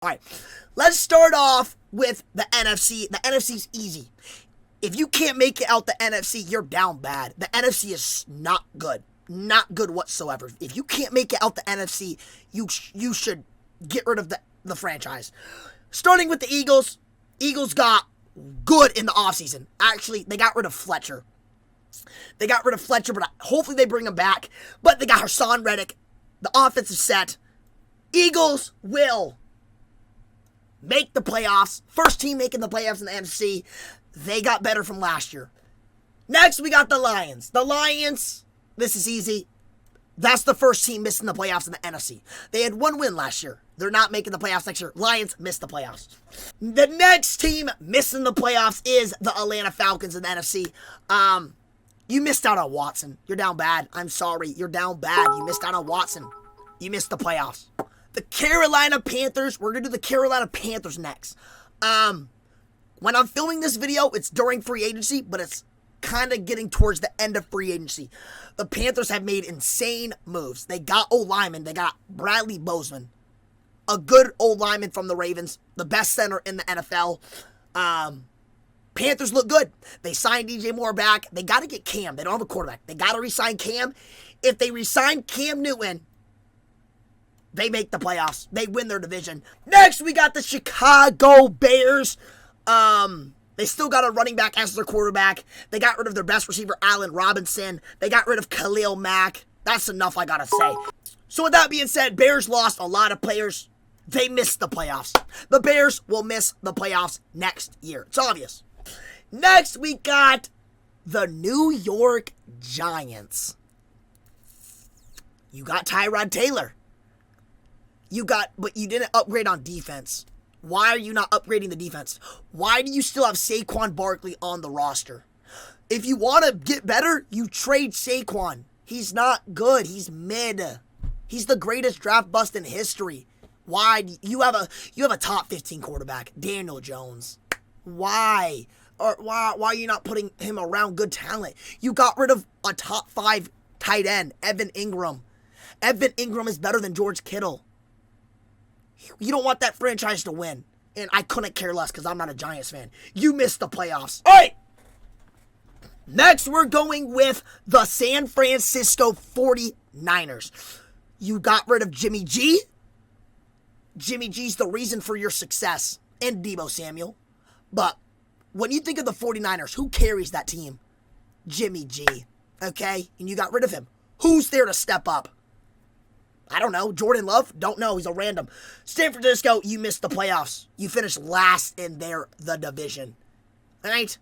All right, let's start off with the NFC. The NFC's easy. If you can't make it out the NFC, you're down bad. The NFC is not good. Not good whatsoever. If you can't make it out the NFC, you should get rid of the franchise. Starting with the Eagles. Eagles got good in the offseason. Actually, they got rid of Fletcher. But hopefully they bring him back. But they got Hassan Reddick. The offense is set. Eagles will make the playoffs. First team making the playoffs in the NFC. They got better from last year. Next, we got the Lions. The Lions, this is easy. That's the first team missing the playoffs in the NFC. They had one win last year. They're not making the playoffs next year. Lions missed the playoffs. The next team missing the playoffs is the Atlanta Falcons in the NFC. You missed out on Watson. You're down bad. I'm sorry. You're down bad. You missed out on Watson. You missed the playoffs. The Carolina Panthers. We're going to do the Carolina Panthers next. When I'm filming this video, it's during free agency, but it's kind of getting towards the end of free agency. The Panthers have made insane moves. They got O-lineman. They got Bradley Bozeman, a good O-lineman from the Ravens, the best center in the NFL. Panthers look good. They signed DJ Moore back. They got to get Cam. They don't have a quarterback. They got to re-sign Cam. If they re-sign Cam Newton, they make the playoffs. They win their division. Next, we got the Chicago Bears. They still got a running back as their quarterback. They got rid of their best receiver, Allen Robinson. They got rid of Khalil Mack. That's enough, I gotta say. So with that being said, Bears lost a lot of players. They missed the playoffs. The Bears will miss the playoffs next year. It's obvious. Next, we got the New York Giants. You got Tyrod Taylor. But you didn't upgrade on defense. Why are you not upgrading the defense? Why do you still have Saquon Barkley on the roster? If you want to get better, you trade Saquon. He's not good. He's mid. He's the greatest draft bust in history. Why? You have a top 15 quarterback, Daniel Jones. Why? Or why are you not putting him around good talent? You got rid of a top 5 tight end, Evan Ingram. Evan Ingram is better than George Kittle. You don't want that franchise to win. And I couldn't care less because I'm not a Giants fan. You missed the playoffs. All right. Next, we're going with the San Francisco 49ers. You got rid of Jimmy G. Jimmy G's the reason for your success. And Deebo Samuel. But when you think of the 49ers, who carries that team? Jimmy G. Okay? And you got rid of him. Who's there to step up? I don't know. Jordan Love? Don't know. He's a random. San Francisco, you missed the playoffs. You finished last in the division. All right?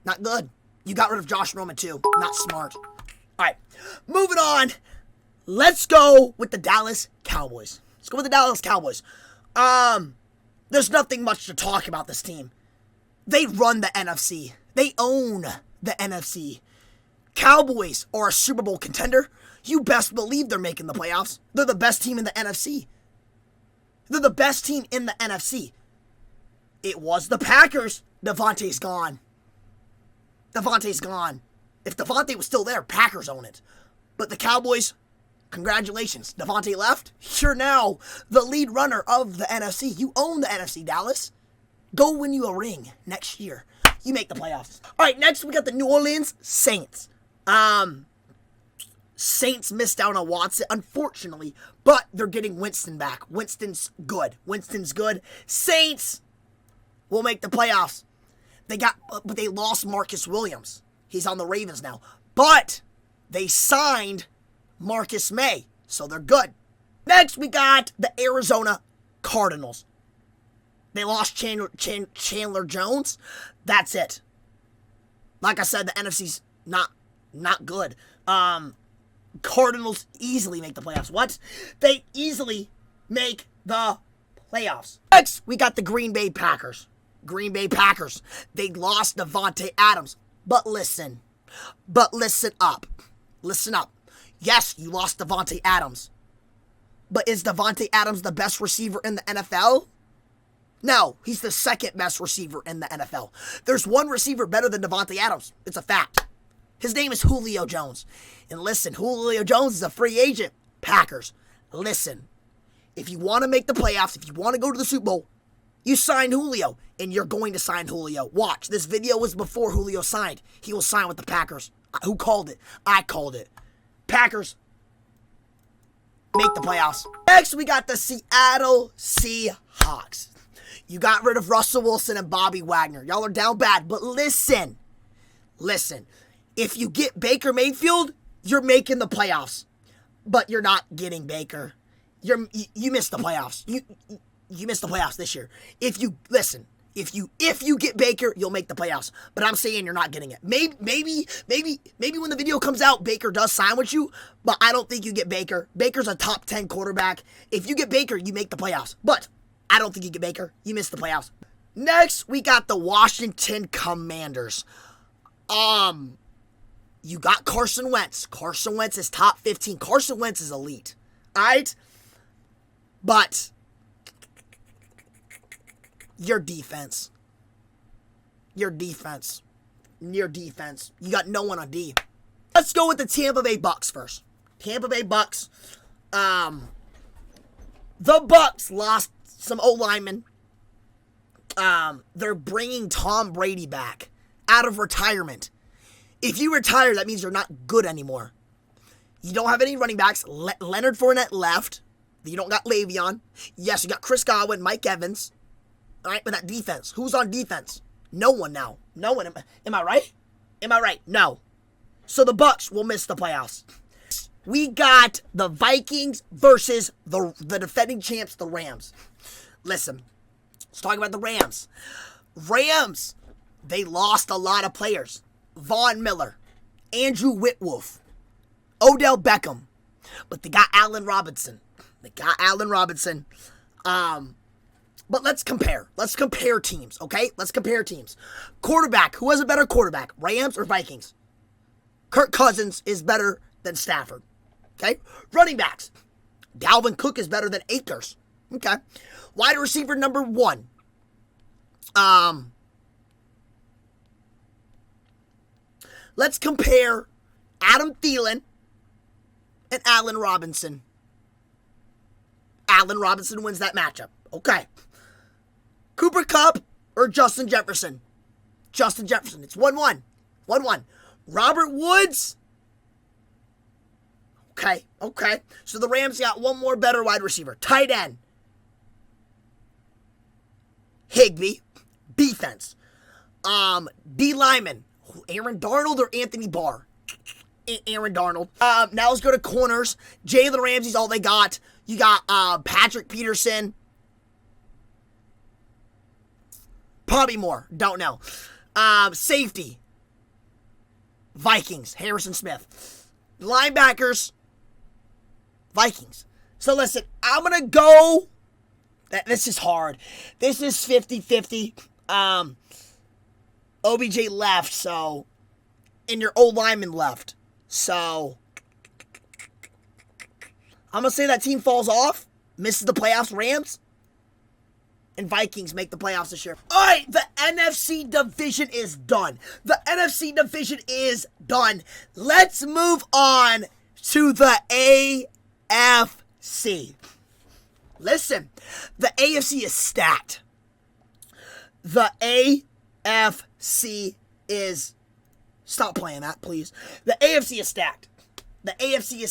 Not good. You got rid of Josh Roman, too. Not smart. All right. Moving on. Let's go with the Dallas Cowboys. There's nothing much to talk about this team. They run the NFC. They own the NFC. Cowboys are a Super Bowl contender. You best believe they're making the playoffs. They're the best team in the NFC. It was the Packers. Devontae's gone. If Devontae was still there, Packers own it. But the Cowboys, congratulations. Devontae left. You're now the lead runner of the NFC. You own the NFC, Dallas. Go win you a ring next year. You make the playoffs. All right, next we got the New Orleans Saints. Saints missed out on Watson, unfortunately, but they're getting Winston back. Winston's good. Saints will make the playoffs. But they lost Marcus Williams. He's on the Ravens now. But they signed Marcus May, so they're good. Next, we got the Arizona Cardinals. They lost Chandler Jones. That's it. Like I said, the NFC's not good. Cardinals easily make the playoffs. What? They easily make the playoffs. Next, we got the Green Bay Packers. They lost Davante Adams. But listen up. Yes, you lost Davante Adams. But is Davante Adams the best receiver in the NFL? No, he's the second best receiver in the NFL. There's one receiver better than Davante Adams. It's a fact. His name is Julio Jones. And listen, Julio Jones is a free agent. Packers, listen. If you want to make the playoffs, if you want to go to the Super Bowl, you sign Julio, and you're going to sign Julio. Watch, this video was before Julio signed. He will sign with the Packers. Who called it? I called it. Packers make the playoffs. Next, we got the Seattle Seahawks. You got rid of Russell Wilson and Bobby Wagner. Y'all are down bad, but listen. If you get Baker Mayfield, you're making the playoffs, but you're not getting Baker. You missed the playoffs. You missed the playoffs this year. If you get Baker, you'll make the playoffs. But I'm saying you're not getting it. Maybe when the video comes out, Baker does sign with you, but I don't think you get Baker. Baker's a top 10 quarterback. If you get Baker, you make the playoffs. But I don't think you get Baker. You miss the playoffs. Next, we got the Washington Commanders. You got Carson Wentz. Carson Wentz is top 15. Carson Wentz is elite. All right? But your defense. You got no one on D. Let's go with the Tampa Bay Bucks first. Tampa Bay Bucks. The Bucks lost some O-linemen. They're bringing Tom Brady back out of retirement. If you retire, that means you're not good anymore. You don't have any running backs. Leonard Fournette left. You don't got Le'Veon. Yes, you got Chris Godwin, Mike Evans. All right, but that defense. Who's on defense? No one now. No one. Am I right? No. So the Bucks will miss the playoffs. We got the Vikings versus the defending champs, the Rams. Listen, let's talk about the Rams. Rams, they lost a lot of players. Von Miller, Andrew Whitwolf, Odell Beckham. But they got Allen Robinson. But let's compare. Let's compare teams, okay? Let's compare teams. Quarterback. Who has a better quarterback? Rams or Vikings? Kirk Cousins is better than Stafford. Okay? Running backs. Dalvin Cook is better than Akers. Okay? Wide receiver number 1. Let's compare Adam Thielen and Allen Robinson. Allen Robinson wins that matchup. Okay. Cooper Kupp or Justin Jefferson? Justin Jefferson. It's 1-1. 1-1. Robert Woods. Okay. So the Rams got one more better wide receiver. Tight end. Higbee. Defense. D lineman. Aaron Darnold or Anthony Barr? Aaron Darnold. Now let's go to corners. Jalen Ramsey's all they got. You got Patrick Peterson. Probably more. Don't know. Safety. Vikings. Harrison Smith. Linebackers. Vikings. So listen, I'm going to go. This is hard. This is 50-50. OBJ left, so. And your old lineman left. So. I'm going to say that team falls off. Misses the playoffs. Rams. And Vikings make the playoffs this year. All right, the NFC division is done. Let's move on to the AFC. Listen, the AFC is stacked. The AFC is... Stop playing that, please. The AFC is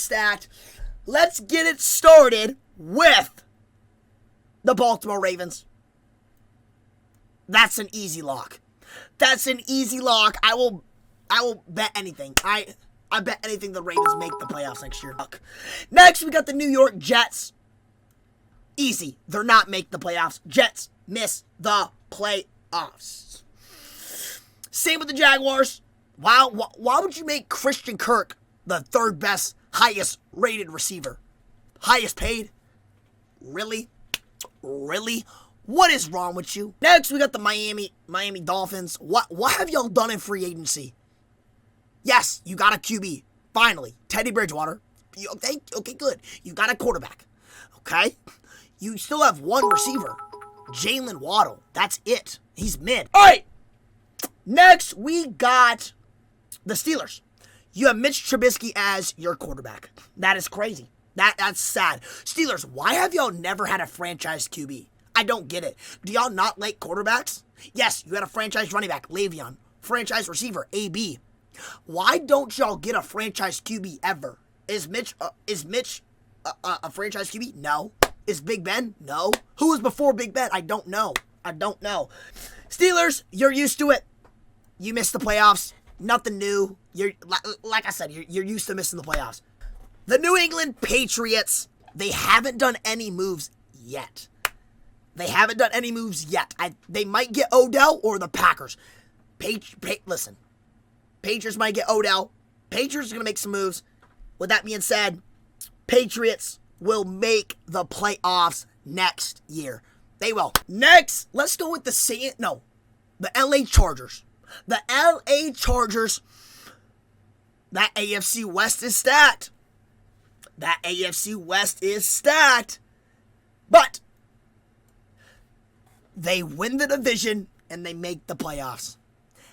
stacked. Let's get it started with the Baltimore Ravens. That's an easy lock. I will bet anything. I bet anything the Ravens make the playoffs next year. Next, we got the New York Jets. Easy. They're not making the playoffs. Jets miss the playoffs. Same with the Jaguars. Why would you make Christian Kirk the third best, highest rated receiver? Highest paid? Really? What is wrong with you? Next, we got the Miami Dolphins. What have y'all done in free agency? Yes, you got a QB. Finally, Teddy Bridgewater. Okay, good. You got a quarterback. Okay? You still have one receiver. Jalen Waddle. That's it. He's mid. All right. Next, we got the Steelers. You have Mitch Trubisky as your quarterback. That is crazy. That's sad. Steelers, why have y'all never had a franchise QB? I don't get it. Do y'all not like quarterbacks? Yes, you had a franchise running back, Le'Veon. Franchise receiver, AB. Why don't y'all get a franchise QB ever? Is Mitch a franchise QB? No. Is Big Ben? No. Who was before Big Ben? I don't know. Steelers, you're used to it. You missed the playoffs. Nothing new. You're like I said, you're used to missing the playoffs. The New England Patriots, they haven't done any moves yet. They might get Odell or the Packers. Listen, Patriots might get Odell. Patriots are going to make some moves. With that being said, Patriots will make the playoffs next year. They will. Next, let's go with the LA Chargers. The LA Chargers, that AFC West is stacked. But they win the division and they make the playoffs.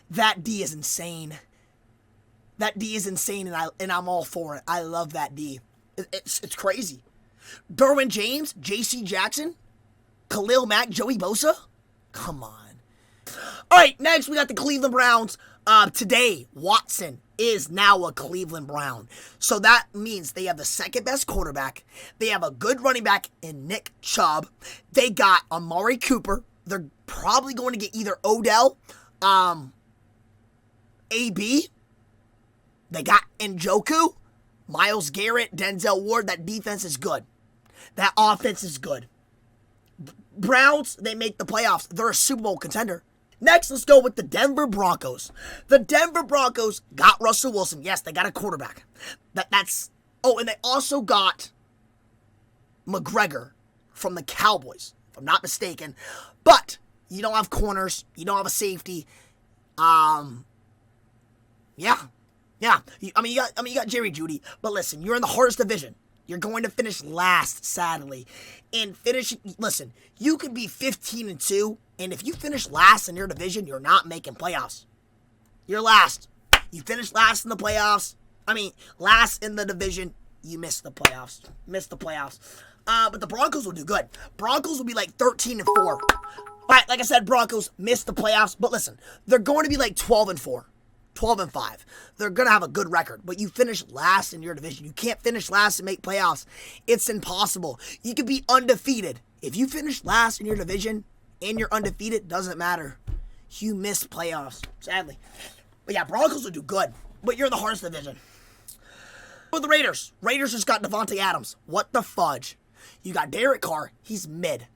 That D is insane. And I'm all for it. I love that D. It's crazy. Derwin James, J.C. Jackson, Khalil Mack, Joey Bosa. Come on. All right, next we got the Cleveland Browns. Today, Watson is now a Cleveland Brown. So that means they have the second best quarterback. They have a good running back in Nick Chubb. They got Amari Cooper. They're probably going to get either Odell, AB. They got Njoku, Myles Garrett, Denzel Ward. That defense is good. That offense is good. Browns, they make the playoffs. They're a Super Bowl contender. Next, let's go with the Denver Broncos. The Denver Broncos got Russell Wilson. Yes, they got a quarterback. And they also got McGregor from the Cowboys, if I'm not mistaken. But you don't have corners. You don't have a safety. Yeah. You got Jerry Jeudy. But listen, you're in the hardest division. You're going to finish last, sadly. Listen, you could be 15-2, and if you finish last in your division, you're not making playoffs. You're last. You finish last in the playoffs. Last in the division, you miss the playoffs. But the Broncos will do good. Broncos will be like 13-4. All right, like I said, Broncos missed the playoffs, but listen, they're going to be like 12-4. 12-5. They're going to have a good record, but you finish last in your division. You can't finish last and make playoffs. It's impossible. You could be undefeated. If you finish last in your division and you're undefeated, doesn't matter. You miss playoffs, sadly. But yeah, Broncos will do good, but you're in the hardest division. With the Raiders just got Devontae Adams. What the fudge? You got Derek Carr. He's mid,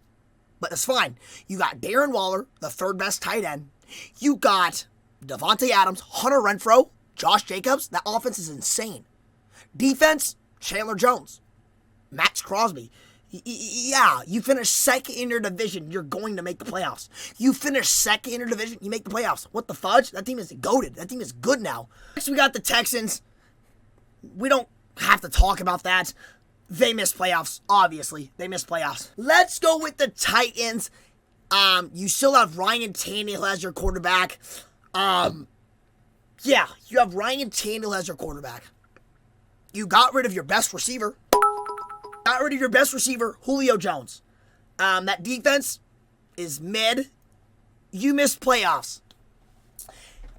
but that's fine. You got Darren Waller, the third best tight end. You got Devontae Adams, Hunter Renfrow, Josh Jacobs. That offense is insane. Defense, Chandler Jones, Max Crosby. Yeah, you finish second in your division, you're going to make the playoffs. You finish second in your division, you make the playoffs. What the fudge? That team is goated. That team is good now. Next, we got the Texans. We don't have to talk about that. They missed playoffs, obviously. They missed playoffs. Let's go with the Titans. You still have Ryan Tannehill as your quarterback. Yeah, you have Ryan Tannehill as your quarterback. You got rid of your best receiver. Julio Jones. That defense is mid. You missed playoffs.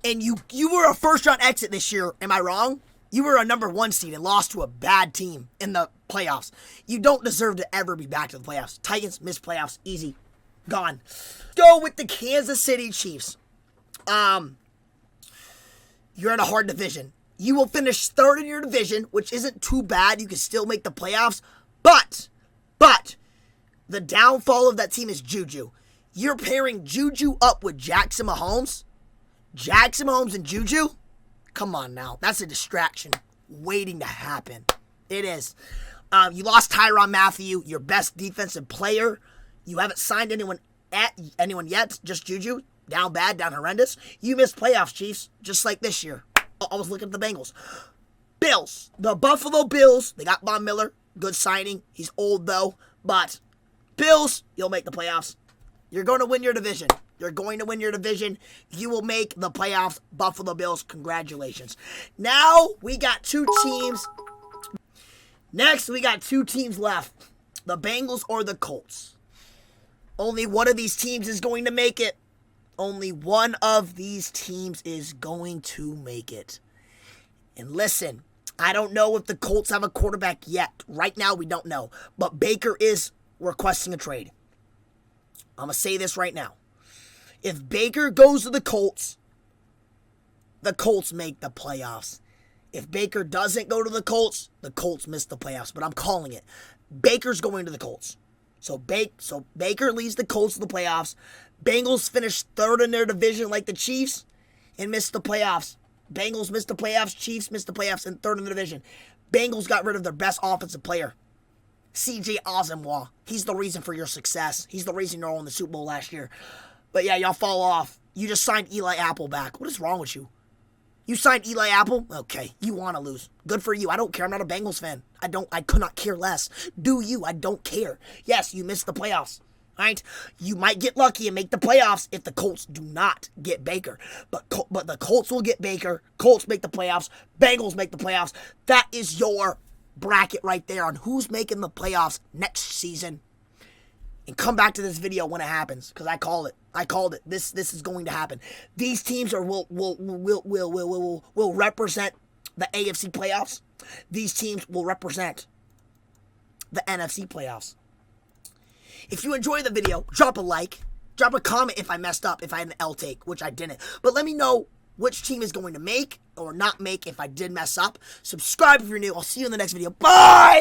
And you were a first-round exit this year. Am I wrong? You were a number 1 seed and lost to a bad team in the playoffs. You don't deserve to ever be back to the playoffs. Titans missed playoffs. Easy. Gone. Go with the Kansas City Chiefs. You're in a hard division. You will finish third in your division, which isn't too bad. You can still make the playoffs. But, the downfall of that team is Juju. You're pairing Juju up with Jackson Mahomes. Jackson Mahomes and Juju? Come on now. That's a distraction waiting to happen. It is. You lost Tyrann Mathieu, your best defensive player. You haven't signed anyone yet, just Juju. Down bad, down horrendous. You missed playoffs, Chiefs, just like this year. I was looking at the Bengals. Bills. The Buffalo Bills. They got Von Miller. Good signing. He's old, though. But Bills, you'll make the playoffs. You're going to win your division. You will make the playoffs. Buffalo Bills, congratulations. Now, we got two teams Next, we got 2 teams left. The Bengals or the Colts. Only one of these teams is going to make it. Only one of these teams is going to make it. And listen, I don't know if the Colts have a quarterback yet. Right now, we don't know. But Baker is requesting a trade. I'm going to say this right now. If Baker goes to the Colts make the playoffs. If Baker doesn't go to the Colts miss the playoffs. But I'm calling it. Baker's going to the Colts. So Baker leads the Colts to the playoffs. Bengals finish 3rd in their division like the Chiefs and miss the playoffs. Bengals missed the playoffs. Chiefs missed the playoffs and 3rd in the division. Bengals got rid of their best offensive player, C.J. Osmwa. He's the reason for your success. He's the reason you're all in the Super Bowl last year. But yeah, y'all fall off. You just signed Eli Apple back. What is wrong with you? You signed Eli Apple? Okay, you want to lose. Good for you. I don't care. I'm not a Bengals fan. I could not care less. Do you? I don't care. Yes, you missed the playoffs. All right? You might get lucky and make the playoffs if the Colts do not get Baker. But the Colts will get Baker. Colts make the playoffs. Bengals make the playoffs. That is your bracket right there on who's making the playoffs next season. And come back to this video when it happens, because I called it. I called it. This is going to happen. These teams will represent the AFC playoffs. These teams will represent the NFC playoffs. If you enjoyed the video, drop a like, drop a comment if I messed up, if I had an L take, which I didn't. But let me know which team is going to make or not make if I did mess up. Subscribe if you're new. I'll see you in the next video. Bye!